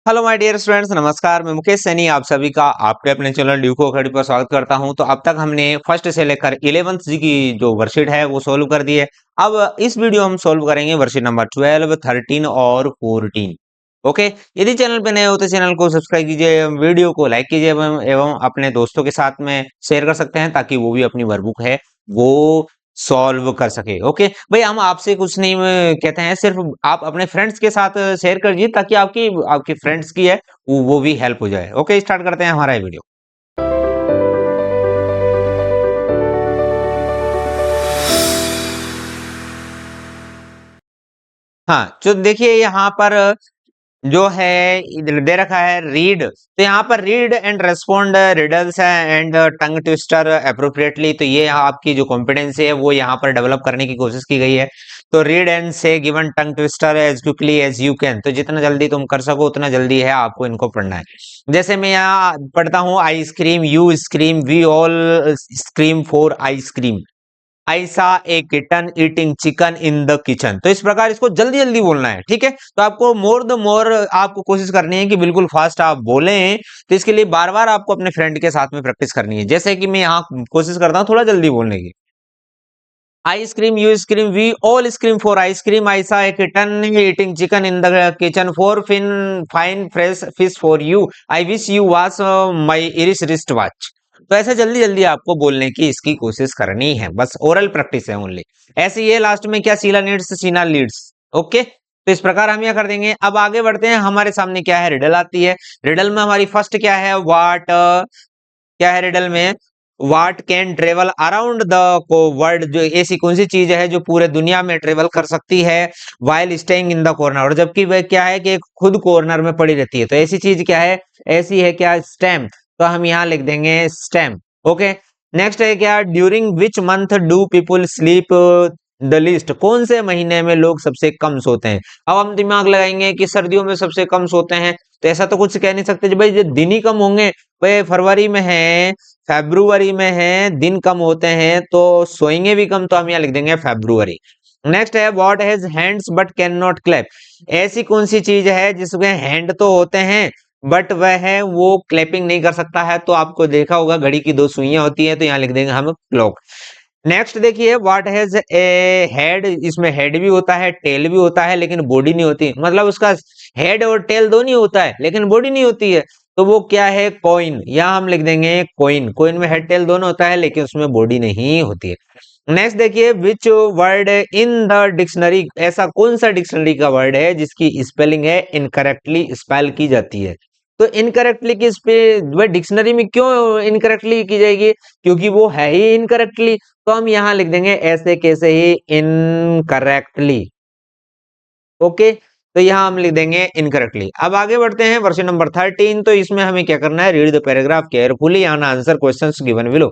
Hello my dear students, नमस्कार। मैं मुकेश सैनी आप सभी का आपके अपने चैनल ड्यूको अकेडमी पर स्वागत करता हूं। तो अब तक हमने फर्स्ट से लेकर 11th जी की जो वर्कशीट है वो सोल्व कर दी है। अब इस वीडियो हम सोल्व करेंगे वर्कशीट नंबर 12, 13 और 14। ओके, यदि चैनल पे नए हो तो चैनल को सब्सक्राइब कीजिए, वीडियो को लाइक कीजिए एवं अपने दोस्तों के साथ में शेयर कर सकते हैं ताकि वो भी अपनी वर्कबुक है वो सॉल्व कर सके। ओके भाई, हम आपसे कुछ नहीं कहते हैं, सिर्फ आप अपने फ्रेंड्स के साथ शेयर करिए ताकि आपकी आपके फ्रेंड्स की है वो भी हेल्प हो जाए। ओके, स्टार्ट करते हैं हमारा ये वीडियो। हाँ, जो देखिए यहाँ पर जो है इधर दे रखा है रीड, तो यहाँ पर read and respond riddles and tongue twister appropriately. तो ये यहाँ आपकी जो कॉम्पिटेंस है वो यहाँ पर डेवलप करने की कोशिश की गई है। तो रीड एंड से given tongue twister as quickly as you can, तो जितना जल्दी तुम कर सको उतना जल्दी है आपको इनको पढ़ना है। जैसे मैं यहाँ पढ़ता हूँ, I scream, you scream, we all scream for ice cream, I saw a kitten eating chicken in the kitchen. तो इस प्रकार इसको जल्दी जल्दी बोलना है, ठीक है। तो आपको मोर द मोर आपको कोशिश करनी है कि बिल्कुल फास्ट आप बोलें। तो इसके लिए बार बार आपको अपने फ्रेंड के साथ में प्रैक्टिस करनी है। जैसे कि मैं यहाँ कोशिश करता हूँ थोड़ा जल्दी बोलने की। I scream, you scream, we all scream for ice cream, I saw a kitten eating chicken in the kitchen for fin fine fresh fish for you, I wish you watch my Irish wrist watch. तो ऐसे जल्दी जल्दी आपको बोलने की इसकी कोशिश करनी है, बस ओरल प्रैक्टिस है ओनली। ऐसे ये लास्ट में क्या, सीला नीड्स सीना लीड्स। ओके, तो इस प्रकार हम यह कर देंगे। अब आगे बढ़ते हैं, हमारे सामने क्या है, रिडल आती है। रिडल में हमारी फर्स्ट क्या है, वाट, क्या है रिडल में, what can travel around the world, जो ऐसी कौन सी चीज है जो पूरे दुनिया में ट्रेवल कर सकती है while staying in the corner, और जबकि वह क्या है कि खुद कॉर्नर में पड़ी रहती है। तो ऐसी चीज क्या है, ऐसी है क्या, स्टैम्प। तो हम यहाँ लिख देंगे स्टैम्प। ओके, नेक्स्ट है क्या, during which month do people sleep the least, कौन से महीने में लोग सबसे कम सोते हैं। अब हम दिमाग लगाएंगे कि सर्दियों में सबसे कम सोते हैं, तो ऐसा तो कुछ कह नहीं सकते जी भाई, ये दिन ही कम होंगे। भाई फरवरी में है, फेब्रुवरी में है, दिन कम होते हैं तो सोएंगे भी कम, तो हम यहाँ लिख देंगे फेब्रुवरी। नेक्स्ट है, what has hands but can not clap, ऐसी कौन सी चीज है जिसमें हैंड तो होते हैं बट वह है वो क्लैपिंग नहीं कर सकता है। तो आपको देखा होगा घड़ी की दो सुइयां होती है, तो यहाँ लिख देंगे हम क्लॉक। नेक्स्ट देखिए, व्हाट हैज ए हेड, इसमें हेड भी होता है टेल भी होता है लेकिन बॉडी नहीं होती, मतलब उसका हेड और टेल दोनों ही होता है लेकिन बॉडी नहीं होती है। तो वो क्या है, कॉइन, यहाँ हम लिख देंगे कॉइन। कॉइन में हेड टेल दोनों होता है लेकिन उसमें बॉडी नहीं होती है। नेक्स्ट देखिए, which word in the dictionary, ऐसा कौन सा डिक्शनरी का वर्ड है जिसकी स्पेलिंग है इनकरेक्टली स्पेल की जाती है। तो इनकरेक्टली किस पे, वह डिक्शनरी में क्यों इनकरेक्टली की जाएगी, क्योंकि वो है ही इनकरेक्टली। तो हम यहाँ लिख देंगे ऐसे कैसे ही, इनकरेक्टली। ओके, तो यहाँ हम लिख देंगे इनकरेक्टली। अब आगे बढ़ते हैं वर्षन नंबर 13। तो इसमें हमें क्या करना है, read the paragraph carefully and answer questions given below.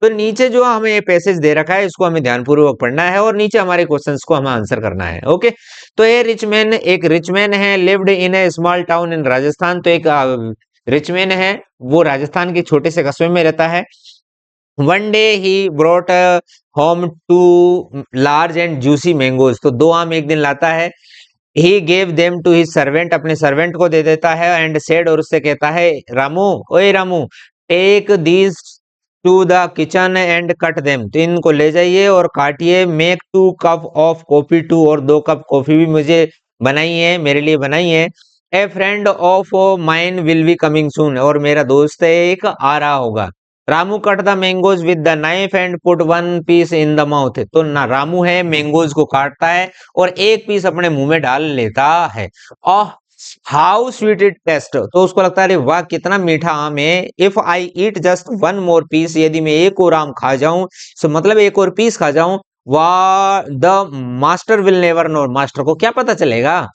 तो नीचे जो हमें ये पैसेज दे रखा है इसको हमें ध्यानपूर्वक पढ़ना है और नीचे हमारे क्वेश्चंस को हमें आंसर करना है। ओके, तो ये रिचमैन, एक रिचमैन है, lived in A small town in Rajasthan. तो एक रिचमैन है, वो राजस्थान के छोटे से कस्बे में रहता है। One day he brought home two large and juicy mangoes, तो दो आम एक दिन लाता है। He gave them to his servant, अपने सर्वेंट को दे देता है। एंड सेड, और उससे कहता है, रामू, ओए Ramu, take these to the kitchen and cut them, तो इनको ले जाइए और काटिए। Make 2 cup of coffee too, और 2 कप कॉफी भी मुझे बनाइए, मेरे लिए बनाइए। A friend of mine will be coming soon, और मेरा दोस्त एक आ रहा होगा। Ramu cut the mangoes with the knife and put 1 piece in the mouth, तो ना रामू है मैंगोज को काटता है और एक पीस अपने मुंह में डाल लेता है। Oh how sweet it taste, तो उसको लगता है अरे वाह कितना मीठा आम है। If I eat just 1 more piece, यदि मैं एक और आम खा जाऊं, सो मतलब एक और पीस खा जाऊं, वाह the master will never know, master को क्या पता चलेगा।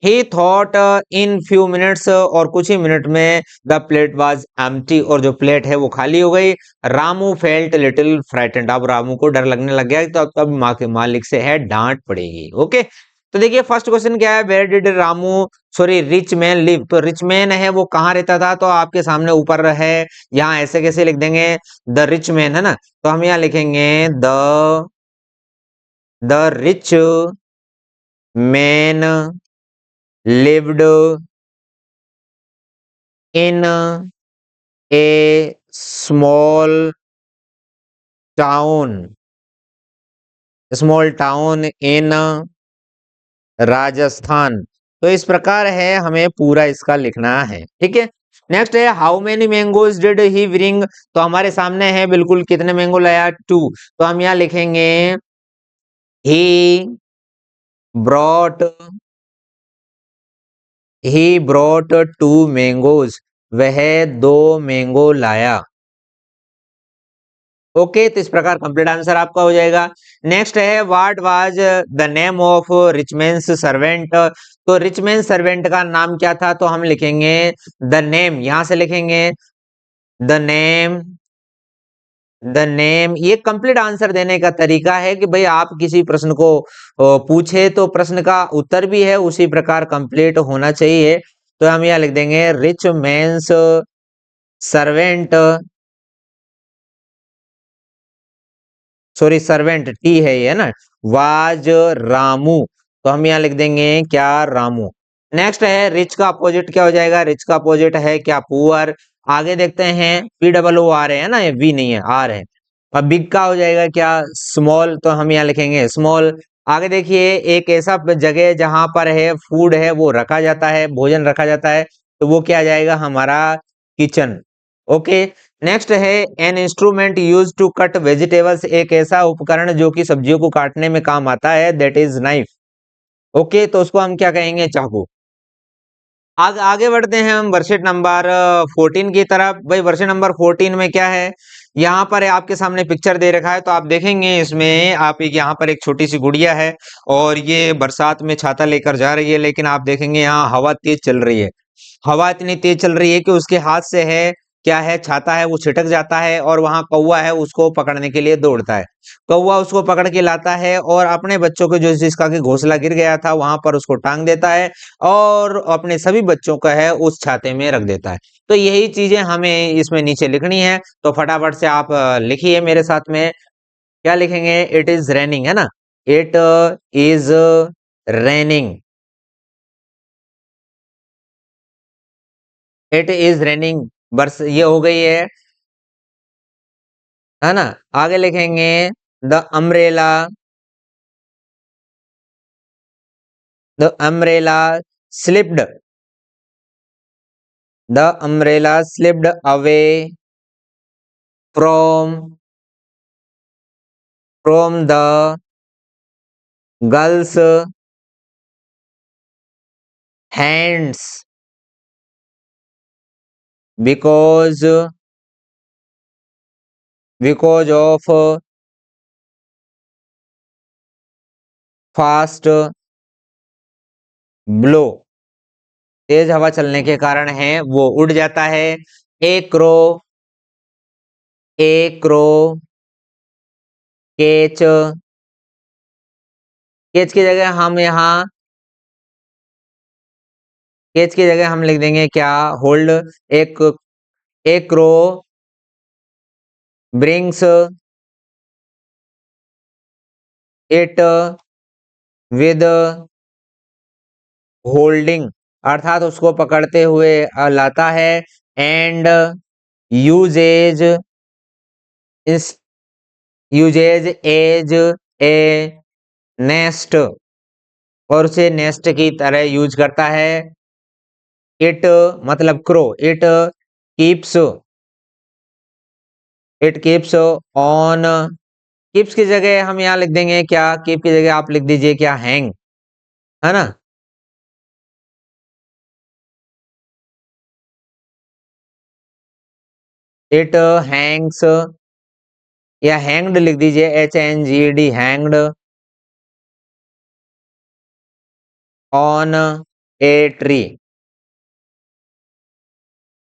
ही थॉट इन फ्यू मिनट्स, और कुछ ही मिनट में द प्लेट वाज एम्प्टी, और जो प्लेट है वो खाली हो गई। रामू फेल्ट लिटिल फ्राइटेंड, अब रामू को डर लगने लग गया, तो अब माँ के मालिक से है डांट पड़ेगी। ओके, तो देखिए फर्स्ट क्वेश्चन क्या है, where did Ramu, sorry rich man live, तो रिच मैन है वो कहाँ रहता था, तो आपके सामने ऊपर है, यहाँ ऐसे कैसे लिख देंगे, द रिच मैन है ना, तो हम यहाँ लिखेंगे the rich man lived in A small town, small town in Rajasthan. तो इस प्रकार है, हमें पूरा इसका लिखना है, ठीक है। नेक्स्ट है how many mangoes did he bring. तो हमारे सामने है बिल्कुल, कितने मैंगो लाया, 2। तो हम यहाँ लिखेंगे he brought, he brought 2 mangoes, वह 2 मैंगो लाया। ओके, तो इस प्रकार कंप्लीट आंसर आपका हो जाएगा। नेक्स्ट है what was the name of rich man's servant. तो रिचमैन सर्वेंट का नाम क्या था, तो हम लिखेंगे द नेम, यहां से लिखेंगे द नेम, द नेम। ये कंप्लीट आंसर देने का तरीका है कि भाई आप किसी प्रश्न को पूछे तो प्रश्न का उत्तर भी है उसी प्रकार कंप्लीट होना चाहिए। तो हम यहाँ लिख देंगे rich mains servant, sorry servant T है ये ना, वाज रामू। तो हम यहाँ लिख देंगे क्या, रामू। नेक्स्ट है रिच का अपोजिट क्या हो जाएगा, रिच का अपोजिट है क्या, पुअर। आगे देखते हैं POOR है ना, ये वी नहीं है, आर है। अब बिग का हो जाएगा क्या, स्मॉल। तो हम यहाँ लिखेंगे स्मॉल। आगे देखिए एक ऐसा जगह जहां पर है फूड है वो रखा जाता है, भोजन रखा जाता है, तो वो क्या आ जाएगा हमारा, किचन। ओके। नेक्स्ट है an instrument use to cut vegetables, एक ऐसा उपकरण जो कि सब्जियों को काटने में काम आता है, दैट इज नाइफ। ओके, तो उसको हम क्या कहेंगे, चाकू। आगे बढ़ते हैं हम वर्कशीट नंबर 14 की तरफ। भाई वर्कशीट नंबर 14 में क्या है, यहाँ पर आपके सामने पिक्चर दे रखा है, तो आप देखेंगे इसमें आप एक, यहाँ पर एक छोटी सी गुड़िया है और ये बरसात में छाता लेकर जा रही है, लेकिन आप देखेंगे यहाँ हवा तेज चल रही है। हवा इतनी तेज चल रही है कि उसके हाथ से है क्या है, छाता है वो छिटक जाता है और वहां कौवा है उसको पकड़ने के लिए दौड़ता है। कौवा उसको पकड़ के लाता है और अपने बच्चों को, जो जिसका कि घोंसला गिर गया था वहां पर उसको टांग देता है और अपने सभी बच्चों का है उस छाते में रख देता है। तो यही चीजें हमें इसमें नीचे लिखनी है, तो फटाफट से आप लिखिए मेरे साथ में। क्या लिखेंगे, इट इज रेनिंग है ना, it is raining, it is raining, बस ये हो गई है ना। आगे लिखेंगे the umbrella, the umbrella slipped, the umbrella slipped away from, from the girl's hands because, because of fast blow, तेज हवा चलने के कारण है वो उड़ जाता है। ए क्रो, ए क्रो केच, केच की जगह हम यहाँ, केच की जगह हम लिख देंगे क्या, होल्ड। एक, एक crow brings it with holding, अर्थात उसको पकड़ते हुए लाता है। एंड यूजेज इस, यूजेज एज ए नेस्ट, और उसे नेस्ट की तरह यूज करता है। इट मतलब crow, keeps it keeps on, keeps की जगह हम यहाँ लिख देंगे क्या, कीप की जगह आप लिख दीजिए क्या, हैंग, है ना। इट हैंग्स, या हैंग्ड लिख दीजिए, HNGD, hanged on a tree.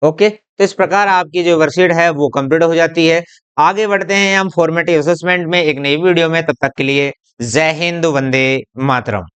Okay, तो इस प्रकार आपकी जो वर्कशीट है वो कंप्लीट हो जाती है। आगे बढ़ते हैं हम फॉर्मेटिव असेसमेंट में एक नई वीडियो में, तब तक के लिए जय हिंद, वंदे मातरम।